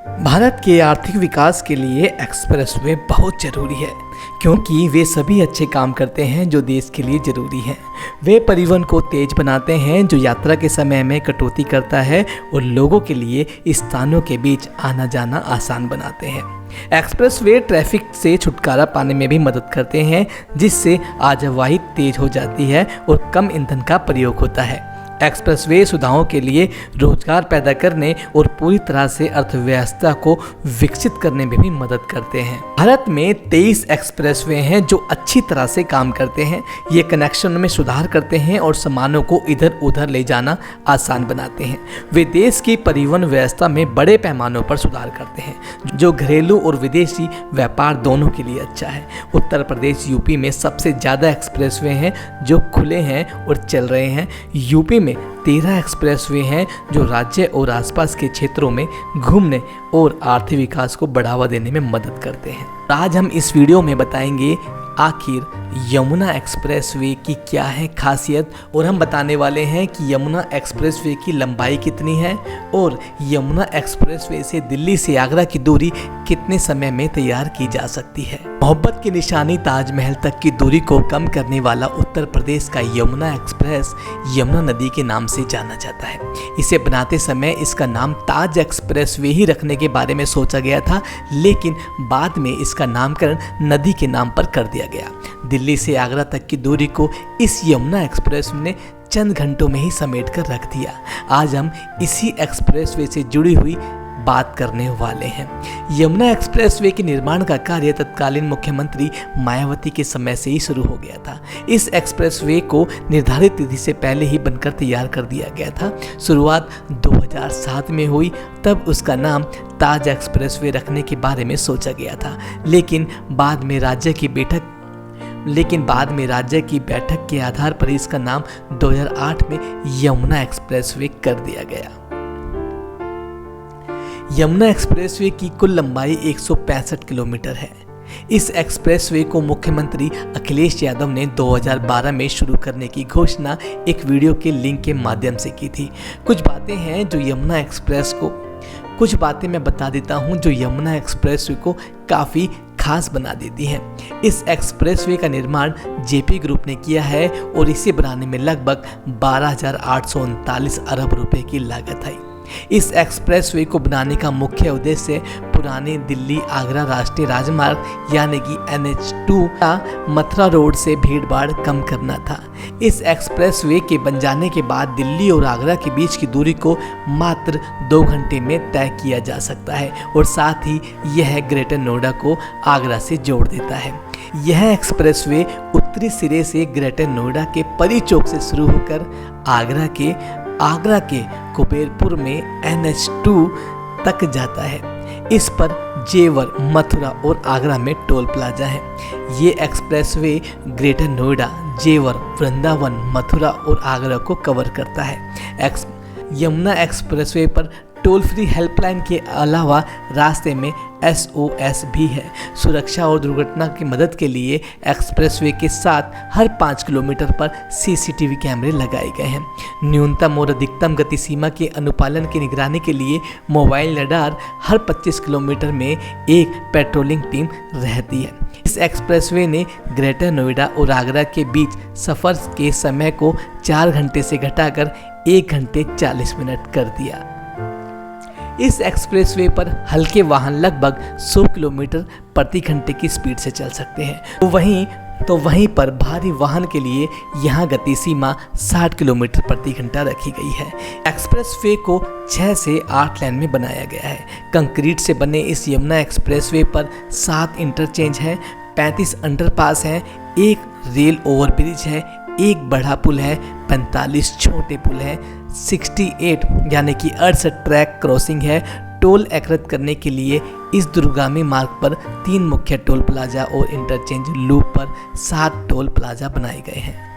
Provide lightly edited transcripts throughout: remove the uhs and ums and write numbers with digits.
भारत के आर्थिक विकास के लिए एक्सप्रेसवे बहुत ज़रूरी है, क्योंकि वे सभी अच्छे काम करते हैं जो देश के लिए ज़रूरी हैं। वे परिवहन को तेज बनाते हैं जो यात्रा के समय में कटौती करता है और लोगों के लिए स्थानों के बीच आना जाना आसान बनाते हैं। एक्सप्रेसवे ट्रैफिक से छुटकारा पाने में भी मदद करते हैं, जिससे आवाजाही तेज हो जाती है और कम ईंधन का प्रयोग होता है। एक्सप्रेसवे सुविधाओं के लिए रोजगार पैदा करने और पूरी तरह से अर्थव्यवस्था को विकसित करने में भी मदद करते हैं। भारत में 23 एक्सप्रेसवे हैं जो अच्छी तरह से काम करते हैं। ये कनेक्शन में सुधार करते हैं और सामानों को इधर उधर ले जाना आसान बनाते हैं। वे देश की परिवहन व्यवस्था में बड़े पैमानों पर सुधार करते हैं, जो घरेलू और विदेशी व्यापार दोनों के लिए अच्छा है। उत्तर प्रदेश यूपी में सबसे ज़्यादा एक्सप्रेसवे हैं जो खुले हैं और चल रहे हैं। यूपी में 13 एक्सप्रेसवे हैं जो राज्य और आसपास के क्षेत्रों में घूमने और आर्थिक विकास को बढ़ावा देने में मदद करते हैं। आज हम इस वीडियो में बताएंगे आखिर यमुना एक्सप्रेसवे की क्या है खासियत, और हम बताने वाले हैं कि यमुना एक्सप्रेसवे की लंबाई कितनी है और यमुना एक्सप्रेसवे से दिल्ली से आगरा की दूरी कितने समय में तैयार की जा सकती है। मोहब्बत की निशानी ताजमहल तक की दूरी को कम करने वाला उत्तर प्रदेश का यमुना एक्सप्रेस यमुना नदी के नाम से जाना जाता है। इसे बनाते समय इसका नाम ताज एक्सप्रेसवे ही रखने के बारे में सोचा गया था, लेकिन बाद में इसका नामकरण नदी के नाम पर कर दिया गया। दिल्ली से आगरा तक की दूरी को इस यमुना एक्सप्रेस ने चंद घंटों में ही समेट कर रख दिया। आज हम इसी एक्सप्रेसवे से जुड़ी हुई बात करने वाले हैं। यमुना एक्सप्रेसवे के निर्माण का कार्य तत्कालीन मुख्यमंत्री मायावती के समय से ही शुरू हो गया था। इस एक्सप्रेसवे को निर्धारित तिथि से पहले ही बनकर तैयार कर दिया गया था। शुरुआत 2007 में हुई, तब उसका नाम ताज एक्सप्रेसवे रखने के बारे में सोचा गया था, लेकिन बाद में राज्य की बैठक के आधार पर इसका नाम 2008 में यमुना एक्सप्रेसवे कर दिया गया। यमुना एक्सप्रेसवे की कुल लंबाई 165 किलोमीटर है। इस एक्सप्रेसवे को मुख्यमंत्री अखिलेश यादव ने 2012 में शुरू करने की घोषणा एक वीडियो के लिंक के माध्यम से की थी। कुछ बातें मैं बता देता हूं जो यमुना एक्सप्रेसवे को काफ़ी खास बना देती हैं। इस एक्सप्रेसवे का निर्माण जेपी ग्रुप ने किया है और इसे बनाने में लगभग 12,839 अरब रुपए की लागत आई। इस एक्सप्रेसवे को बनाने का मुख्य उद्देश्य पुराने दिल्ली आगरा राष्ट्रीय राजमार्ग यानी कि NH2 का मथुरा रोड से भीड़भाड़ कम करना था। इस एक्सप्रेसवे के बन जाने के बाद दिल्ली और आगरा के बीच की दूरी को मात्र 2 घंटे में तय किया जा सकता है और साथ ही यह ग्रेटर नोएडा को आगरा से जोड़ देता है। यह एक्सप्रेसवे उत्तरी सिरे से ग्रेटर नोएडा के परी चौक से शुरू होकर आगरा के कुबेरपुर में NH2 तक जाता है। इस पर जेवर, मथुरा और आगरा में टोल प्लाजा है। ये एक्सप्रेसवे ग्रेटर नोएडा, जेवर, वृंदावन, मथुरा और आगरा को कवर करता है। यमुना एक्सप्रेसवे पर टोल फ्री हेल्पलाइन के अलावा रास्ते में SOS भी है। सुरक्षा और दुर्घटना की मदद के लिए एक्सप्रेसवे के साथ हर 5 किलोमीटर पर CCTV कैमरे लगाए गए हैं। न्यूनतम और अधिकतम गति सीमा के अनुपालन की निगरानी के लिए मोबाइल रडार हर 25 किलोमीटर में एक पेट्रोलिंग टीम रहती है। इस एक्सप्रेसवे ने ग्रेटर नोएडा और आगरा के बीच सफ़र के समय को 4 घंटे से घटाकर 1 घंटे 40 मिनट कर दिया। इस एक्सप्रेसवे पर हल्के वाहन लगभग 100 किलोमीटर प्रति घंटे की स्पीड से चल सकते हैं, तो वहीं पर भारी वाहन के लिए यहाँ गति सीमा 60 किलोमीटर प्रति घंटा रखी गई है। एक्सप्रेसवे को 6 से 8 लेन में बनाया गया है। कंक्रीट से बने इस यमुना एक्सप्रेसवे पर 7 इंटरचेंज हैं, 35 अंडरपास हैं, 1 रेल ओवरब्रिज है, 1 बड़ा पुल है, 45 छोटे पुल हैं, 68 यानी कि 68 ट्रैक क्रॉसिंग है। टोल एकत्रित करने के लिए इस दूरगामी मार्ग पर 3 मुख्य टोल प्लाजा और इंटरचेंज लूप पर 7 टोल प्लाजा बनाए गए हैं।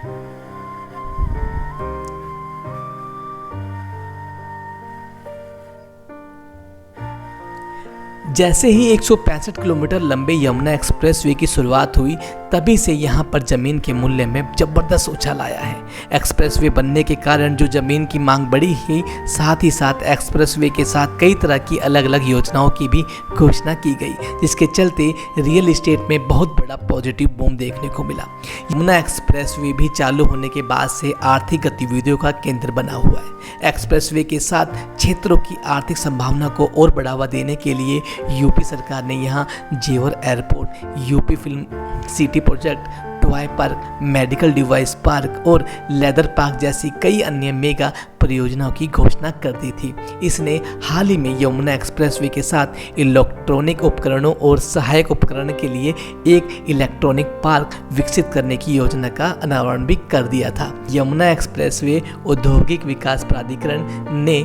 जैसे ही 165 किलोमीटर लंबे यमुना एक्सप्रेसवे की शुरुआत हुई, तभी से यहाँ पर ज़मीन के मूल्य में ज़बरदस्त उछाल आया है। एक्सप्रेसवे बनने के कारण जो ज़मीन की मांग बढ़ी ही, साथ ही साथ एक्सप्रेसवे के साथ कई तरह की अलग अलग योजनाओं की भी घोषणा की गई, जिसके चलते रियल एस्टेट में बहुत बड़ा पॉजिटिव बूम देखने को मिला। यमुना एक्सप्रेसवे भी चालू होने के बाद से आर्थिक गतिविधियों का केंद्र बना हुआ है। एक्सप्रेसवे के साथ क्षेत्रों की आर्थिक संभावना को और बढ़ावा देने के लिए यूपी सरकार ने यहाँ जेवर airport, UP film city project, toy park, medical device park और लेदर पार्क जैसी कई अन्य मेगा परियोजनाओं की घोषणा कर दी थी। इसने हाल ही में यमुना एक्सप्रेसवे के साथ इलेक्ट्रॉनिक उपकरणों और सहायक उपकरण के लिए एक इलेक्ट्रॉनिक पार्क विकसित करने की योजना का अनावरण भी कर दिया था। यमुना एक्सप्रेसवे औद्योगिक विकास प्राधिकरण ने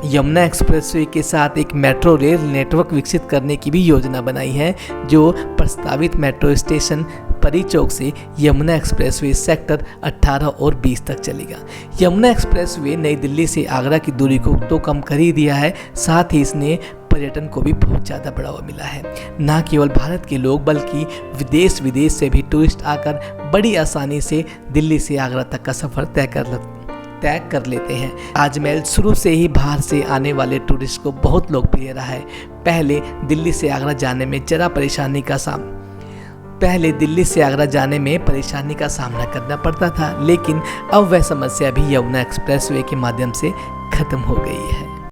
यमुना एक्सप्रेसवे के साथ एक मेट्रो रेल नेटवर्क विकसित करने की भी योजना बनाई है, जो प्रस्तावित मेट्रो स्टेशन परी चौक से यमुना एक्सप्रेसवे सेक्टर 18 और 20 तक चलेगा। यमुना एक्सप्रेसवे नई दिल्ली से आगरा की दूरी को तो कम कर ही दिया है, साथ ही इसने पर्यटन को भी बहुत ज़्यादा बढ़ावा मिला है। न केवल भारत के लोग बल्कि विदेश से भी टूरिस्ट आकर बड़ी आसानी से दिल्ली से आगरा तक का सफ़र तय कर लेते हैं। ताजमहल शुरू से ही बाहर से आने वाले टूरिस्ट को बहुत लोकप्रिय रहा है। पहले दिल्ली से आगरा जाने में परेशानी का सामना करना पड़ता था, लेकिन अब वह समस्या भी यमुना एक्सप्रेसवे के माध्यम से खत्म हो गई है।